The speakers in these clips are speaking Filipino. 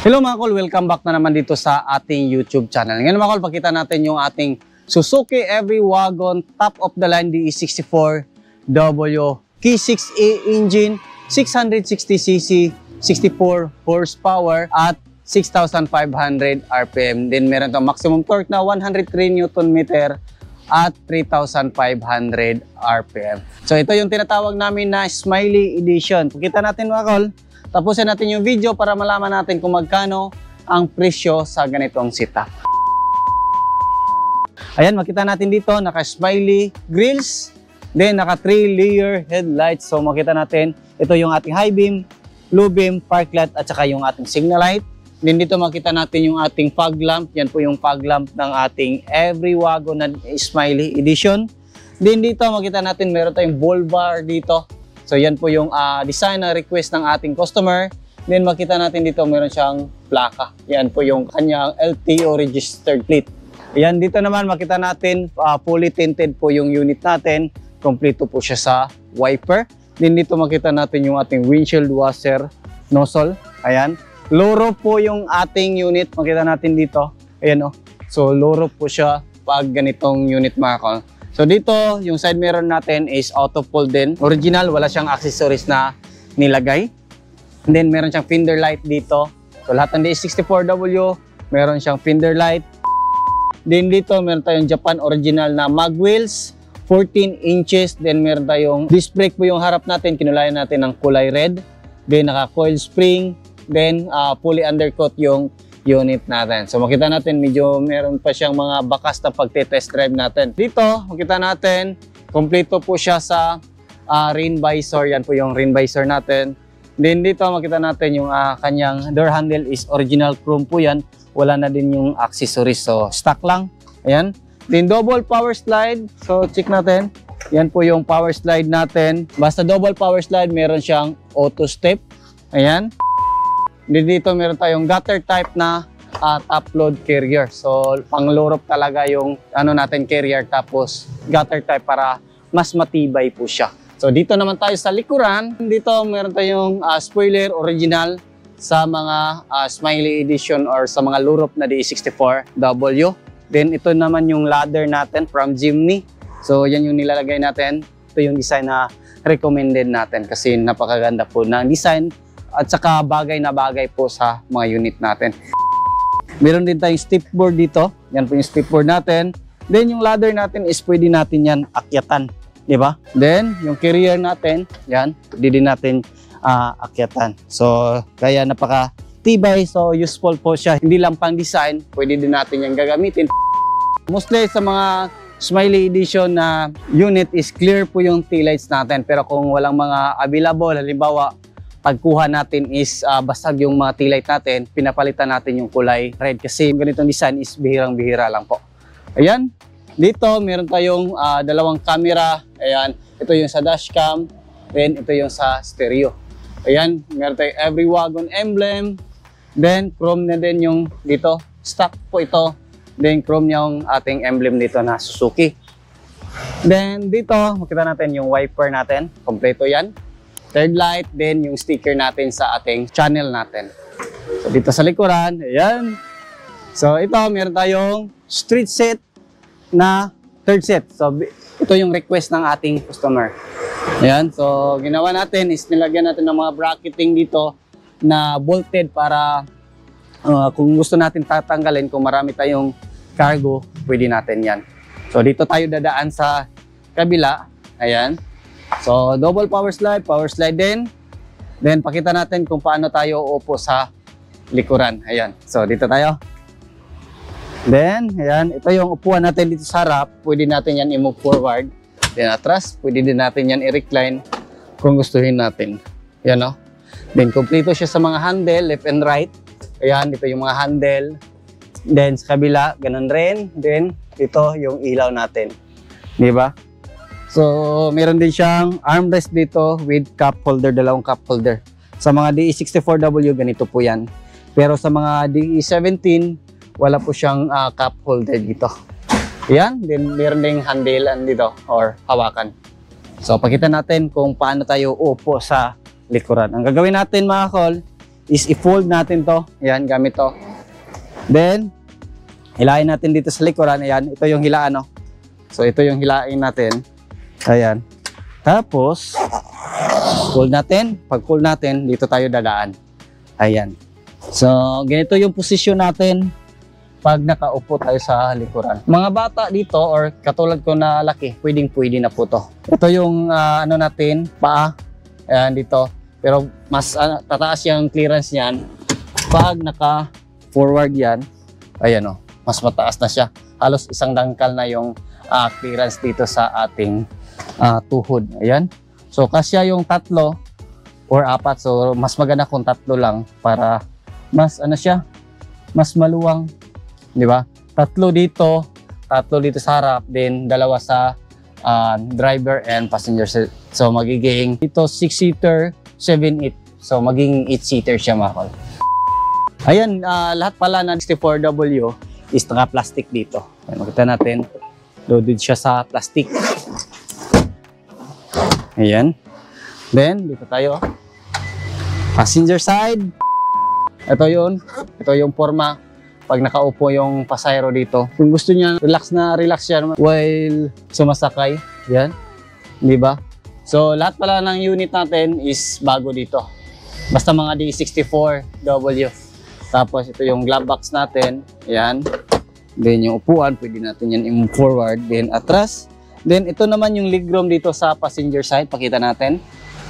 Hello mga kol, welcome back na naman dito sa ating YouTube channel. Ngayon mga kol, pakita natin yung ating Suzuki Every Wagon top of the line DE64W K6A engine, 660cc, 64 horsepower at 6,500 RPM. Then meron itong maximum torque na 103 Nm at 3,500 RPM. So ito yung tinatawag namin na Smiley Edition. Pakita natin mga kol. Tapusin natin yung video para malaman natin kung magkano ang presyo sa ganitong setup. Ayan, makita natin dito, naka-smiley grills, then naka 3-layer headlights. So makita natin, ito yung ating high beam, low beam, park light, at saka yung ating signal light. Then dito makita natin yung ating fog lamp. Yan po yung fog lamp ng ating Every Wagon na Smiley Edition. Then dito makita natin meron tayong bull bar dito. So yan po yung design na request ng ating customer. Then makita natin dito meron siyang plaka. Yan po yung kanyang LTO registered plate. Yan dito naman makita natin fully tinted po yung unit natin. Kompleto po siya sa wiper. Then dito makita natin yung ating windshield washer nozzle. Ayan. Low roof po yung ating unit. Makita natin dito. Ayan o. So low roof po siya pag ganitong unit mga kol. So dito, yung side mirror natin is auto fold din. Original, wala siyang accessories na nilagay. And then meron siyang fender light dito. So lahat ng DE64W, meron siyang fender light. Then dito, meron tayong Japan original na mag wheels, 14 inches. Then meron tayong disc brake po yung harap natin. Kinulayan natin ng kulay red. Then naka-coil spring. Then fully undercoat yung unit natin. So makita natin medyo meron pa siyang mga bakas na pagte-test drive natin. Dito makita natin kompleto po siya sa rain visor. Yan po yung rain visor natin. Then dito makita natin yung kanyang door handle is original chrome po yan. Wala na din yung accessories. So stock lang. Ayan. Then double power slide. So check natin. Yan po yung power slide natin. Basta double power slide meron siyang auto step. Ayan. Dito meron tayong gutter type na top load carrier. So pang low roof talaga yung natin carrier, tapos gutter type para mas matibay po siya. So dito naman tayo sa likuran. Dito meron tayong spoiler original sa mga Smiley Edition or sa mga low roof na DE64W. Then ito naman yung ladder natin from Jimny. So yan yung nilalagay natin. Ito yung design na recommended natin kasi napakaganda po ng design. At saka bagay na bagay po sa mga unit natin. Meron din tayong stepboard dito. Yan po yung stepboard natin. Then yung ladder natin is pwede natin yan akyatan. Diba? Then yung carrier natin, yan, pwede din natin akyatan. So kaya napaka-tibay. So useful po siya. Hindi lang pang design, pwede din natin yan gagamitin. Mostly sa mga Smiley Edition na unit is clear po yung tail lights natin. Pero kung walang mga available, halimbawa, pagkuha natin is basag yung mga tail light natin, pinapalitan natin yung kulay red kasi ganitong design is bihirang-bihira lang po. Ayan, dito meron tayong dalawang camera. Ayan, ito yung sa dashcam, then ito yung sa stereo. Ayan, meron tayong Every Wagon emblem, then chrome na din yung dito, stock po ito, then chrome yung ating emblem dito na Suzuki. Then dito, makita natin yung wiper natin, kompleto yan. Third light, then yung sticker natin sa ating channel natin. So dito sa likuran, ayan. So ito, meron tayong street set na third set. So ito yung request ng ating customer. Ayan, so ginawa natin is nilagyan natin ng mga bracketing dito na bolted para kung gusto natin tatanggalin, kung marami tayong cargo, pwede natin yan. So dito tayo dadaan sa kabila. Ayan. So, double power slide din. Then, pakita natin kung paano tayo uupo sa likuran. Ayan. So, dito tayo. Then, ayan. Ito yung upuan natin dito sa harap. Pwede natin yan i-move forward. Then, atras. Pwede din natin yan i-recline kung gustuhin natin. Ayan, o. Then, kompleto siya sa mga handle, left and right. Ayan. Dito yung mga handle. Then, sa kabila, ganun rin. Then, ito yung ilaw natin. Diba? So, meron din siyang armrest dito with cup holder, dalawang cup holder. Sa mga DE64W, ganito po yan. Pero sa mga DE17, wala po siyang cup holder dito. Yan, then meron ding handle dito or hawakan. So, pakita natin kung paano tayo upo sa likuran. Ang gagawin natin mga kol is i-fold natin to. Ayan, gamit to. Then, hilain natin dito sa likuran. Ayan, ito yung hilaan, no? So, ito yung hilain natin. Ayan. Tapos, pull natin. Pag pull natin, dito tayo dadaan. Ayan. So, ganito yung posisyon natin pag nakaupo tayo sa likuran. Mga bata dito or katulad ko na laki, pwedeng-pwede na po to. Ito yung ano natin, paa. Ayan, dito. Pero mas tataas yung clearance niyan pag naka-forward yan. Ayan o, mas mataas na siya. Halos isang dangkal na yung clearance dito sa ating tuhod. Ayan. So, kasya yung 3 or 4. So, mas maganda kung 3 lang para mas ano siya, mas maluwang. Di ba? 3 dito sa harap, then 2 sa driver and passenger seat. So, magiging dito 6-seater, 7-8. So, maging 8-seater siya, mga kol. Ayan, lahat pala ng 64W is naka-plastic dito. Ayan, makita natin, loaded siya sa plastic. Ayan. Then, dito tayo. Passenger side. Ito yun. Ito yung forma pag nakaupo yung pasahero dito. Kung gusto niya, relax siya while sumasakay. Yan. Di ba? So, lahat pala ng unit natin is bago dito. Basta mga D64W. Tapos, ito yung glove box natin. Yan. Then, yung upuan, pwede natin yan i-move forward. Then, atras. Then, ito naman yung legroom dito sa passenger side. Pakita natin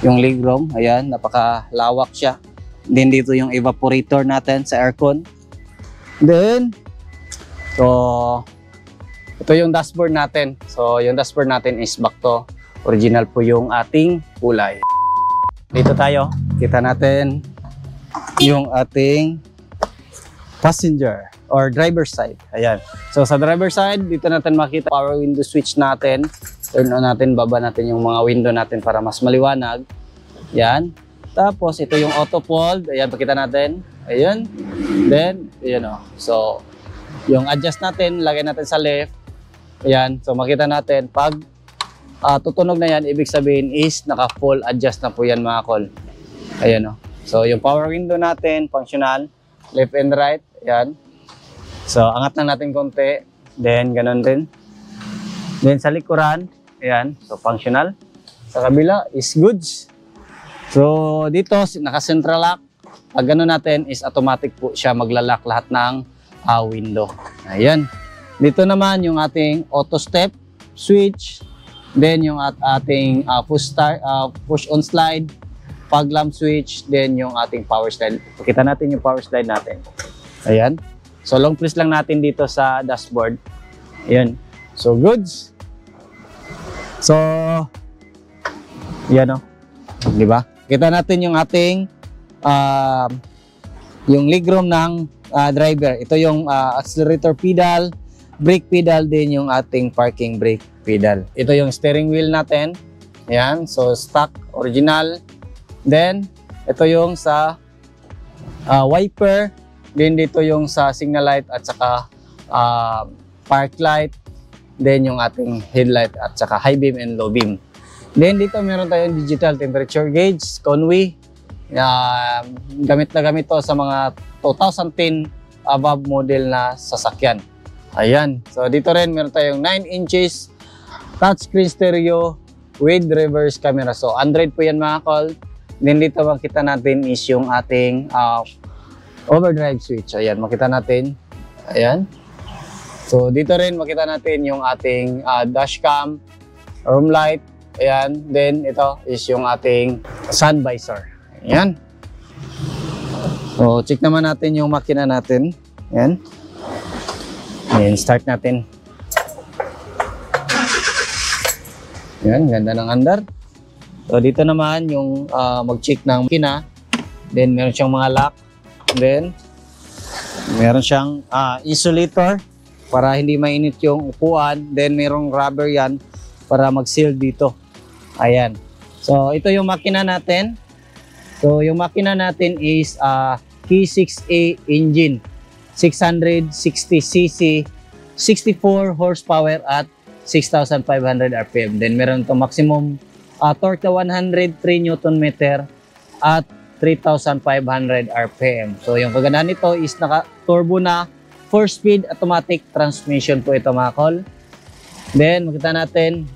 yung legroom. Ayan, napakalawak siya. Then, dito yung evaporator natin sa aircon. Then, so, ito yung dashboard natin. So, yung dashboard natin is back to original po yung ating kulay. Dito tayo, kita natin yung ating passenger or driver side. Ayan. So, sa driver side, dito natin makita power window switch natin. Turn on natin, baba natin yung mga window natin para mas maliwanag. Yan. Tapos, ito yung auto fold. Ayan, pakita natin. Ayan. Then, ayan o. So, yung adjust natin, lagay natin sa left. Ayan. So, makita natin, pag tutunog na yan, ibig sabihin is naka-full adjust na po yan, mga kol. Ayan o. So, yung power window natin, functional. Left and right. Ayan. So, angat na natin konti. Then, ganun din. Then, sa likuran, ayan. So, functional. Sa kabila is goods. So, dito, naka-central lock. Pag gano'n natin is automatic po siya maglalak lahat ng window. Ayan. Dito naman yung ating auto step, switch, then yung ating push on slide, fog lamp switch, then yung ating power slide. Pakita natin yung power slide natin. Ayan. So, long press lang natin dito sa dashboard. Ayan. So, goods. So, yan o. Di ba? Kita natin yung ating yung legroom ng driver. Ito yung accelerator pedal, brake pedal, din yung ating parking brake pedal. Ito yung steering wheel natin. Ayan. So, stock, original. Then, ito yung sa wiper. Then, dito yung sa signal light at saka park light. Then, yung ating headlight at saka high beam and low beam. Then dito meron tayong digital temperature gauge, Conway. Gamit na gamit to sa mga 2010 above model na sasakyan. Ayan. So dito rin meron tayong 9 inches touchscreen stereo with reverse camera. So Android po yan, mga kol. Then dito makita natin is yung ating overdrive switch. Ayan, makita natin. Ayan. So dito rin makita natin yung ating dashcam, room light. Ayan, then ito is yung ating sun visor. Ayan. So, check naman natin yung makina natin. Ayan. Ayan, start natin. Ayan, ganda ng andar. So, dito naman yung mag-check ng makina. Then, meron siyang mga lock. Then, meron siyang insulator para hindi mainit yung upuan. Then, merong rubber yan para mag-seal dito. Ayan. So, ito yung makina natin. So, yung makina natin is K6A engine. 660cc, 64 horsepower at 6,500 RPM. Then, meron itong maximum torque na 103 Nm at 3,500 RPM. So yung kagandahan nito is naka-turbo na 4-speed automatic transmission po ito mga kol. Then makita natin,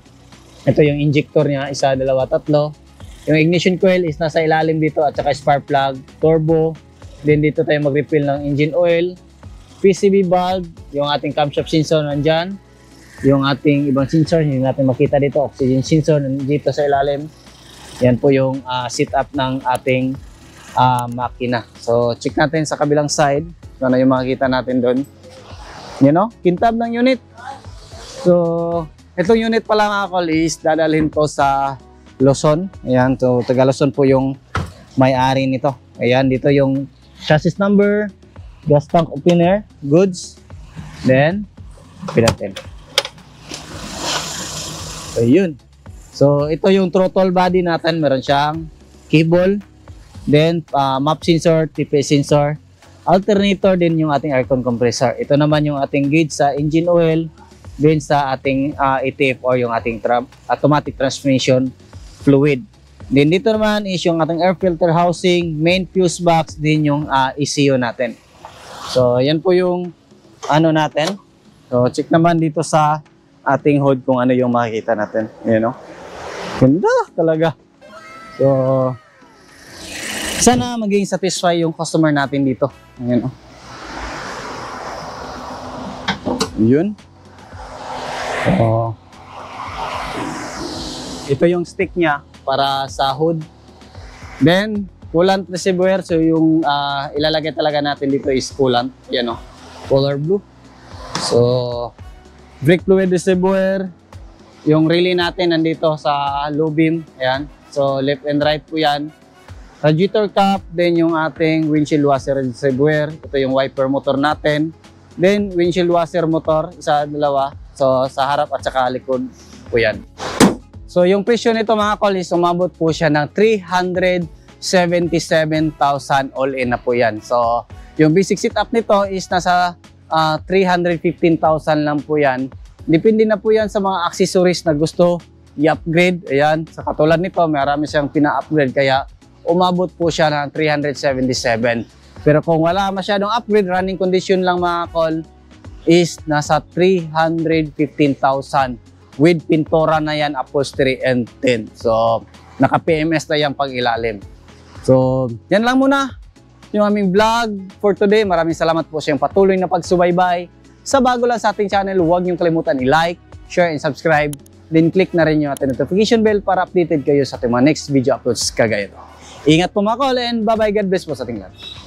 ito yung injector niya, 1, 2, 3. Yung ignition coil is nasa ilalim dito at saka spark plug, turbo. Then dito tayo mag-refill ng engine oil, PCV valve, yung ating camshaft sensor nandyan, yung ating ibang sensor, hindi natin makita dito, oxygen sensor nandito sa ilalim. Yan po yung setup ng ating makina. So check natin sa kabilang side, ano yung makikita natin doon. You know, kintab ng unit. So itong unit pala mga kol is dadalhin po sa Luzon. Ayan, so taga Luzon po yung may-ari nito. Ayan, dito yung chassis number, gas tank opener, goods. Then, open natin. So, yun. So, ito yung throttle body natin. Meron siyang cable, then map sensor, TPS sensor, alternator, din yung ating aircon compressor. Ito naman yung ating gauge sa engine oil, then sa ating ATF or yung ating automatic transmission fluid. Then dito naman is yung ating air filter housing, main fuse box, din yung ECU natin. So, yan po yung ano natin. So, check naman dito sa ating hood kung ano yung makikita natin. You know? Ganda talaga. So, sana maging satisfy yung customer natin dito. Ayan, oh. Yun. So, ito yung stick niya para sa hood. Then, coolant reservoir. So, yung ilalagay talaga natin dito is coolant. Yan o, color blue. So, brake fluid reservoir. Yung relay natin nandito sa low beam. Ayan. So, left and right po yan. Radiator cap. Then, yung ating windshield washer reservoir. Ito yung wiper motor natin. Then, windshield washer motor. 1, 2. So, sa harap at saka likod po yan. So, yung presyo nito mga kol is umabot po siya ng 377,000 all-in na po yan. So, yung basic setup nito is nasa 315,000 lang po yan. Depende na po yan sa mga accessories na gusto i-upgrade. Ayan, sa katulad nito, marami siyang pina-upgrade kaya umabot po siya ng 377. Pero kung wala masyadong upgrade, running condition lang mga kol, is nasa 315,000 with pintura na yan, upholstery and tint. So, naka-PMS na yan pag ilalim. So, yan lang muna yung aming vlog for today. Maraming salamat po sa iyong patuloy na pagsubaybay. Sa bago lang sa ating channel, huwag niyong kalimutan i-like, share, and subscribe. Then, click na rin yung ating notification bell para updated kayo sa ating mga next video uploads kagaya ito. Ingat po mga kol and bye-bye. God bless po sa ating lahat.